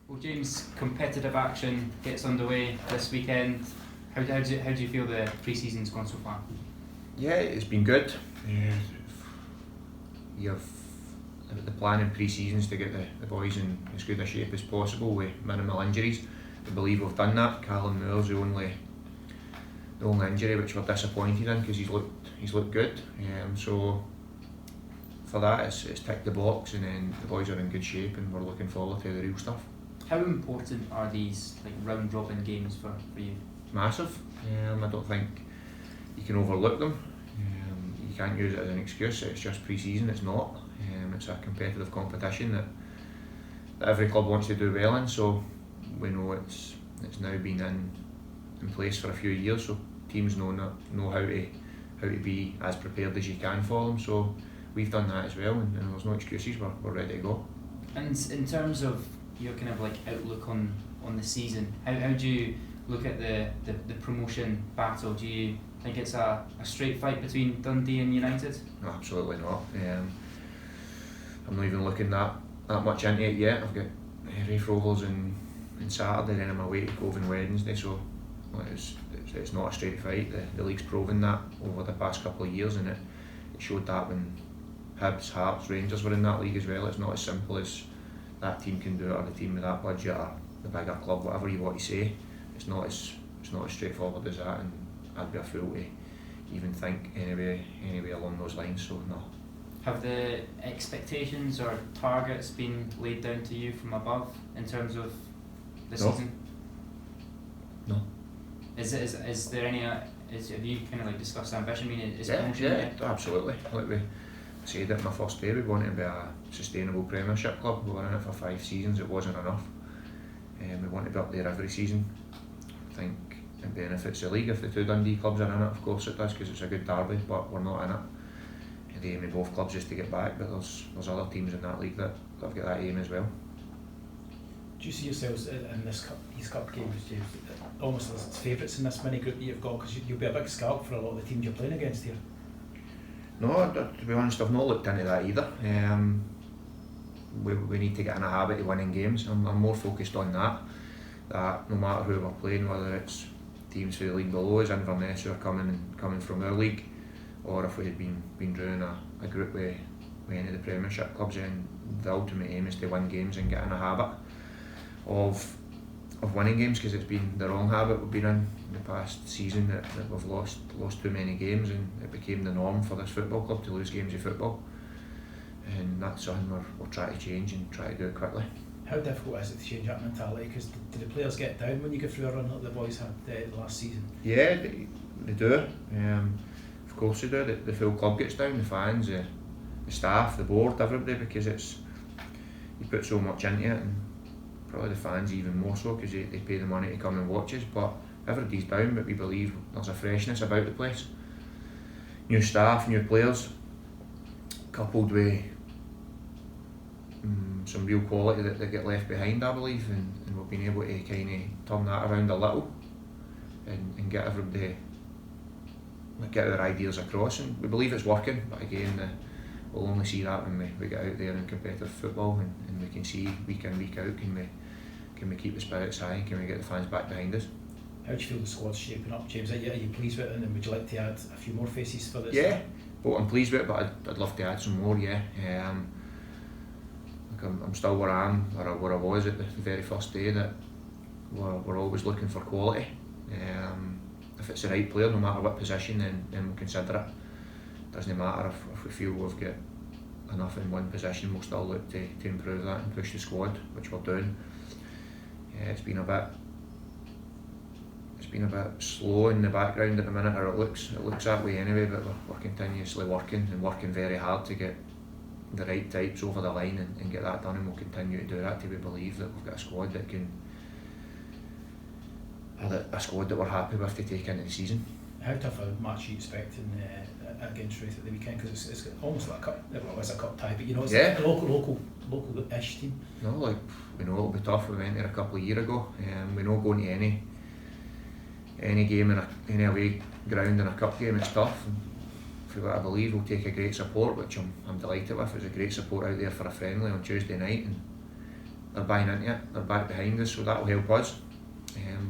Well, James, competitive action gets underway this weekend. How do you feel the pre-season's gone so far? Yeah, it's been good. The plan in pre-seasons to get the boys in as good a shape as possible with minimal injuries. I believe we've done that. Callum Moore's the only injury which we're disappointed in because he's looked good. So for that, it's ticked the box, and then the boys are in good shape, and we're looking forward to the real stuff. How important are these round robin games for you? Massive. I don't think you can overlook them. You can't use it as an excuse. It's just pre-season. It's not. It's a competitive competition that every club wants to do well in. So we know it's now been in place for a few years. So teams know how to be as prepared as you can for them. So we've done that as well, and there's no excuses. We're ready to go. And in terms of your kind of outlook on the season, how do you look at the promotion battle? Do you think it's a straight fight between Dundee and United? No, absolutely not. I'm not even looking that much into it yet. I've got Raith Rovers on Saturday, then I'm away to Cove on Wednesday, so it's not a straight fight. The league's proven that over the past couple of years, and it showed that when Hibs, Hearts, Rangers were in that league as well. It's not as simple as that team can do it, or the team with that budget, or the bigger club, whatever you want to say. It's not as straightforward as that, and I'd be a fool to even think anyway along those lines. So no. Have the expectations or targets been laid down to you from above in terms of the season? No. Is there any? Have you kind of discussed ambition? I mean, is promotion? Yeah, absolutely. Like we said it in my first day, we wanted to be a sustainable Premiership club. We were in it for 5 seasons. It wasn't enough. We want to be up there every season. I think it benefits the league if the 2 Dundee clubs are in it. Of course it does, because it's a good derby, but we're not in it. The aim of both clubs is to get back, but there's other teams in that league that have got that aim as well. Do you see yourselves in these cup games, James, almost as favourites in this mini group that you've got, because you'll be a big scalp for a lot of the teams you're playing against here? No, to be honest, I've not looked into that either. We need to get in a habit of winning games. I'm more focused on that no matter who we're playing, whether it's teams for the league below us, Inverness, who are coming from our league, or if we had been drawing a group with any of the Premiership clubs, then the ultimate aim is to win games and get in a habit of winning games, because it's been the wrong habit we've been in the past season, that we've lost too many games, and it became the norm for this football club to lose games of football, and that's something we're trying to change and try to do it quickly. How difficult is it to change that mentality? Because do the players get down when you go through a run like the boys had last season? Yeah, they do. Of course they do. The full club gets down, the fans, the staff, the board, everybody, because you put so much into it, and probably the fans even more so, because they pay the money to come and watch us. But everybody's down, but we believe there's a freshness about the place. New staff, new players, coupled with some real quality that get left behind, I believe, and we've been able to kind of turn that around a little and get everybody, get our ideas across, and we believe it's working. But again, we'll only see that when we get out there in competitive football, and we can see week in, week out, can we keep the spirits high, can we get the fans back behind us. How do you feel the squad's shaping up, James? Are you pleased with it, and would you like to add a few more faces for this? Yeah, but I'm pleased with it, but I'd love to add some more, yeah. I'm still where I am, where I was at the very first day, that we're always looking for quality. If it's the right player, no matter what position, then we'll consider it. Doesn't matter if we feel we've got enough in one position, we'll still look to improve that and push the squad, which we're doing. It's been a bit slow in the background at the minute, or it looks that way anyway, but we're continuously working very hard to get the right types over the line and get that done, and we'll continue to do that till we believe that we've got a squad that can that we're happy with to take into the season. How tough a match are you expecting against Raith at the weekend? Because it's almost like a cup, well, it's a cup tie, but it's a local-ish team. No, we know it'll be tough. We went there a couple of years ago, we know going to any game in any away ground in a cup game, it's tough. For what I believe, we'll take a great support, which I'm delighted with. There's a great support out there for a friendly on Tuesday night, and they're buying into it, they're back behind us, so that will help us.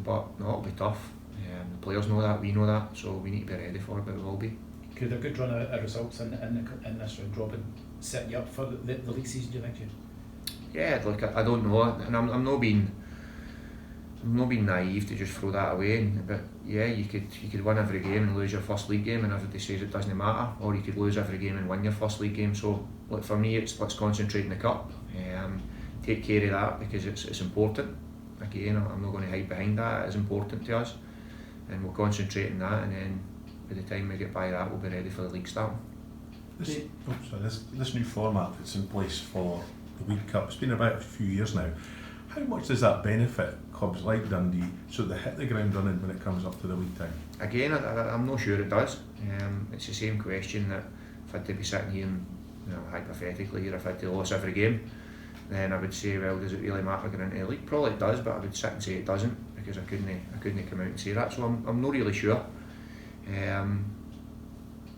But no, it'll be tough. The players know that, we know that, so we need to be ready for it, but we will be. Could a good run of results in this round robin set you up for the league season, do you think, Jim? Yeah, look, I don't know, and I'm not being naive to just throw that away. But yeah, you could win every game and lose your first league game, and everybody says it doesn't matter. Or you could lose every game and win your first league game. So, look, for me, it's let's concentrate in the cup. Take care of that because it's important. Again, I'm not going to hide behind that. It's important to us, and we'll concentrate on that. And then by the time we get by that, we'll be ready for the league start. This new format that's in place for the League Cup, it's been about a few years now. How much does that benefit clubs like Dundee so they hit the ground running when it comes up to the league time? Again, I'm not sure it does. It's the same question that if I had to be sitting here and, hypothetically here, if I had to lose every game, then I would say, well, does it really matter going into the league? Probably it does, but I would sit and say it doesn't because I couldn't come out and say that. So I'm not really sure.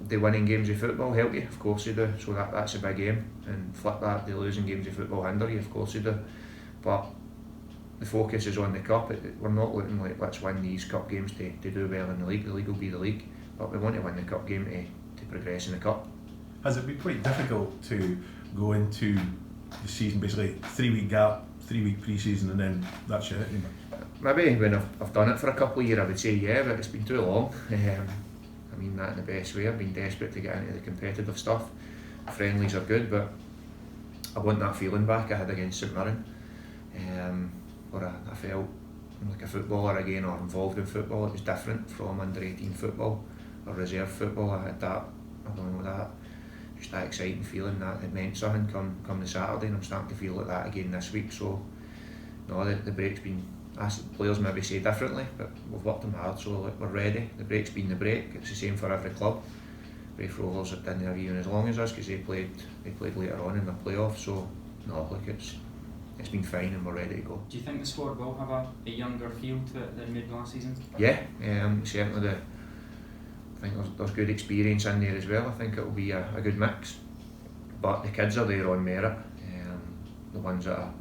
The winning games of football help you, of course they do. So that's a big game, and flip that, the losing games of football hinder you, of course they do. But the focus is on the cup. We're not looking like let's win these cup games to do well in the league. The league will be the league, but we want to win the cup game to progress in the cup. Has it been quite difficult to go into the season, basically 3-week gap, 3-week pre-season, and then that's it? Maybe when I've done it for a couple of years I would say yeah, but it's been too long. I mean that in the best way. I've been desperate to get into the competitive stuff. Friendlies are good, but I want that feeling back I had against St Mirren. Where I felt like a footballer again, or involved in football. It was different from under 18 football or reserve football. I had that, just that exciting feeling that it meant something come the Saturday, and I'm starting to feel like that again this week. So no, the break's been, as players maybe say differently, but we've worked them hard, so we're ready. The break's been the break. It's the same for every club. Raith Rovers didn't have even as long as us because they played later on in the playoff. So no, look, it's been fine and we're ready to go. Do you think the squad will have a younger feel to it than maybe last season? Yeah, certainly I think there's good experience in there as well. I think it will be a good mix, but the kids are there on merit. The ones that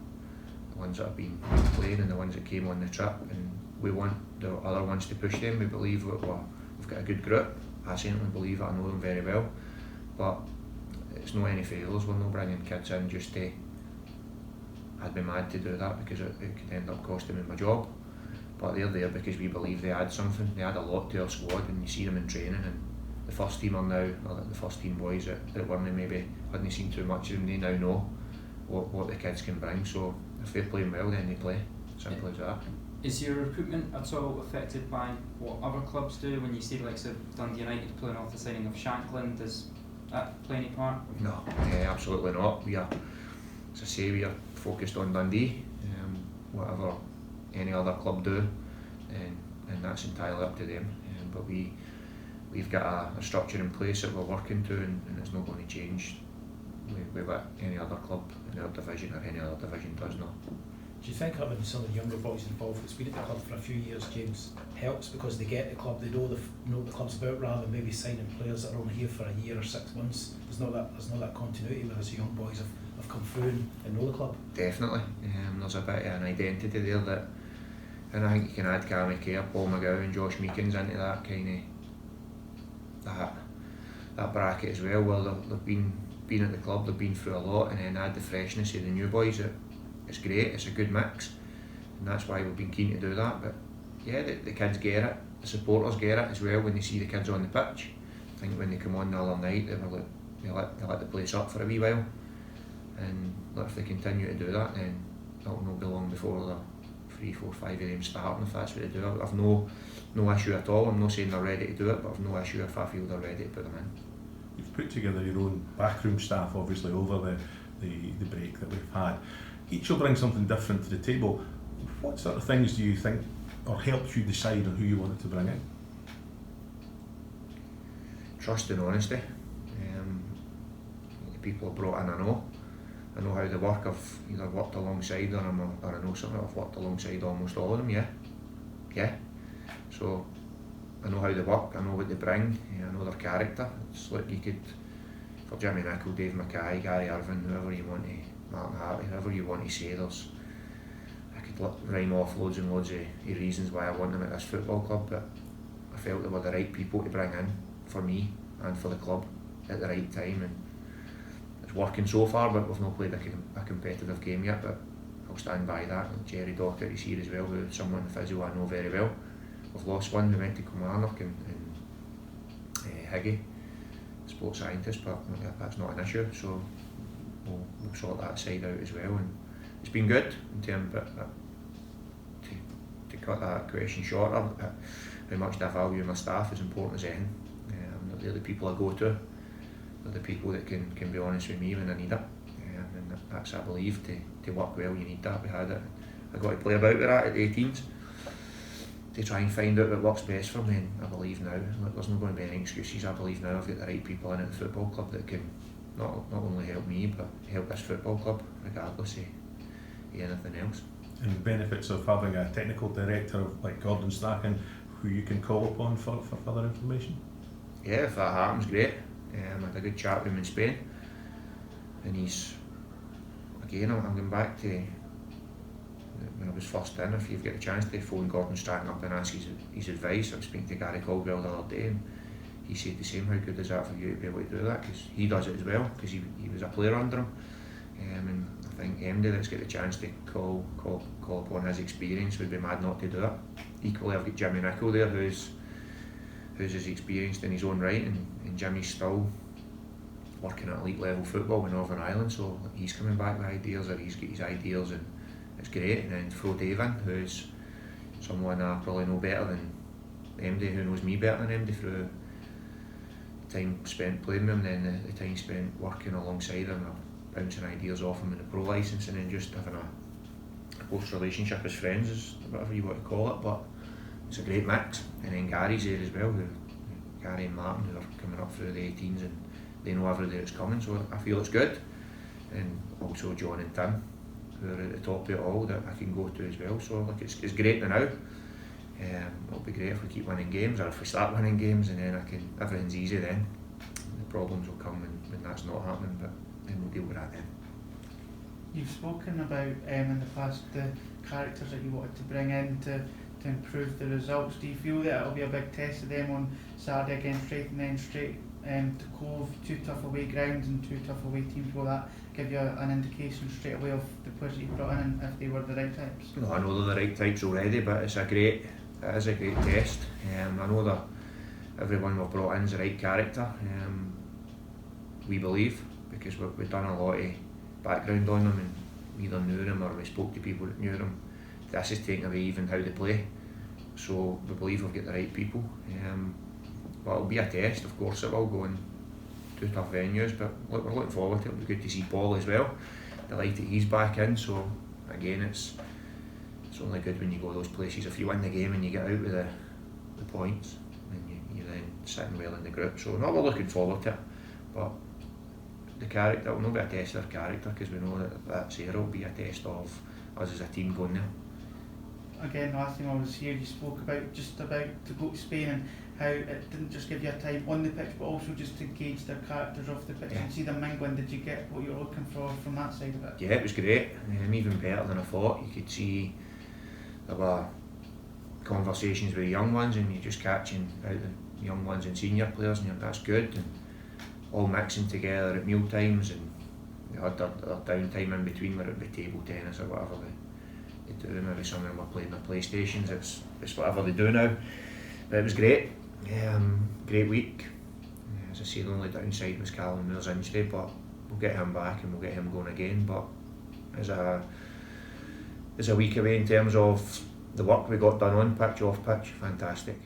have been playing and the ones that came on the trip, and we want the other ones to push them. We believe we've got a good group. I certainly believe it. I know them very well, but it's no any failures. We're not bringing kids in just to. I'd be mad to do that because it could end up costing me my job. But they're there because we believe they add something. They add a lot to our squad, and you see them in training. And the first team are now, or the first team boys that weren't maybe hadn't seen too much of them. They now know what the kids can bring. So if they're playing well, then they play. Simple as that. Is your recruitment at all affected by what other clubs do? When you see the likes of Dundee United pulling off the signing of Shankland, does that play any part? No, absolutely not. We are, as I say, we are focused on Dundee. Whatever any other club do, and that's entirely up to them. But we've got a structure in place that we're working to, and it's not going to change with what any other club in our division or any other division does not. Do you think having some of the younger boys involved that's been at the club for a few years, James, helps because they get the club, they know what the club's about, rather than maybe signing players that are only here for a year or 6 months? There's not that continuity, whereas the young boys have come through and know the club. Definitely. There's a bit of an identity there that, and I think you can add Cammy Kerr, Paul McGowan, Josh Meekins into that kind of that bracket as well. Well, they've been at the club, they've been through a lot, and then add the freshness of the new boys. It's great. It's a good mix, and that's why we've been keen to do that. But yeah, the kids get it, the supporters get it as well when they see the kids on the pitch. I think when they come on the other night, they let the place up for a wee while, and look, if they continue to do that, then it'll not be long before the 3, 4, 5 of them starting, if that's what they do. I've no issue at all. I'm not saying they're ready to do it, but I've no issue if I feel they're ready to put them in. You've put together your own backroom staff, obviously, over the break that we've had. Each will bring something different to the table. What sort of things do you think, or helps you decide on who you wanted to bring in? Trust and honesty. The people I brought in, I know how they work. I've either worked alongside them or I know something. I've worked alongside almost all of them, yeah. So I know how they work, I know what they bring, I know their character. It's like you could, for Jimmy Nicholl, Dave Mackay, Gary Irvine, whoever you want to, Martin Hartley, whoever you want to say, there's rhyme off loads and loads of reasons why I want them at this football club, but I felt they were the right people to bring in for me and for the club at the right time, and it's working so far, but we've not played a competitive game yet, but I'll stand by that. And Jerry Dockett is here as well, who's someone in the physio I know very well. We've lost one, we went to Kilmarnock and Higgy, sports scientist, but that's not an issue, so we'll sort that side out as well. And it's been good in terms of to cut that question shorter, how much I value my staff is important as anything. They're the people I go to, they're the people that can be honest with me when I need it, and that's, I believe, to work well you need that. We had it, I got to play about with that at the 18s to try and find out what works best for me, and I believe now, look, there's not going to be any excuses. I believe now I've got the right people in at the football club that can not only help me but help this football club regardless of anything else. And the benefits of having a technical director like Gordon Strachan who you can call upon for further information? Yeah, if that happens, great. I had a good chat with him in Spain, and he's, again, I'm going back to when I was first in. If you've got a chance to phone Gordon Strachan up and ask his advice. I was speaking to Gary Caldwell the other day, and he said the same. How good is that for you to be able to do that? Because he does it as well, because he was a player under him. And I think MD that's got the chance to call upon his experience would be mad not to do it. Equally, I've got Jimmy Nicholl there, who's as experienced in his own right, and Jimmy's still working at elite level football in Northern Ireland, so he's coming back with ideas, or he's got his ideas, and it's great. And then Fro Davin, who's someone I probably know better than MD, who knows me better than MD through the time spent playing with him, and then the time spent working alongside him, or bouncing ideas off him in the pro licensing, and just having a close relationship as friends, is whatever you want to call it. But it's a great mix. And then Gary's there as well, Gary and Martin, who are coming up through the 18s, and they know everything that's coming, so I feel it's good. And also John and Tim, who are at the top of it all, that I can go to as well. So like it's great now. It'll be great if we keep winning games, or if we start winning games, and then everything's easy then. The problems will come when that's not happening, but then we'll deal with that then. You've spoken about in the past the characters that you wanted to bring in to improve the results. Do you feel that it'll be a big test of them on Saturday against Raith, and then straight to Cove, 2 tough away grounds and 2 tough away teams? Will that give you an indication straight away of the players that you brought in and if they were the right types? No, I know they're the right types already, but it is a great test. I know that everyone we've brought in is the right character. We believe, because we've done a lot of background on them, and we either knew them or we spoke to people that knew them. This is taking away even how they play, so we believe we've got the right people. But it'll be a test, of course it will, go in 2 tough venues, but look, we're looking forward to it. It'll be good to see Paul as well, delighted he's back in, so again it's only good when you go those places. If you win the game and you get out with the points, then you're then sitting well in the group, so no, we're looking forward to it. But the character will not be a test of their character, because we know that's here. It'll be a test of us as a team going there. Again, last time I was here, you spoke about to go to Spain and how it didn't just give you a time on the pitch, but also just to gauge their characters off the pitch and see them mingling. Did you get what you were looking for from that side of it? Yeah, it was great, even better than I thought. You could see there were conversations with the young ones, and you're just catching out the young ones and senior players, and that's good. And all mixing together at meal times, and they had their downtime in between, whether it be table tennis or whatever they do. Maybe some of them were playing their PlayStations. It's whatever they do now. But it was great. Great week. As I say, the only downside was Callum Moore's injury, but we'll get him back and we'll get him going again. But as a week away in terms of the work we got done on pitch, off pitch, fantastic.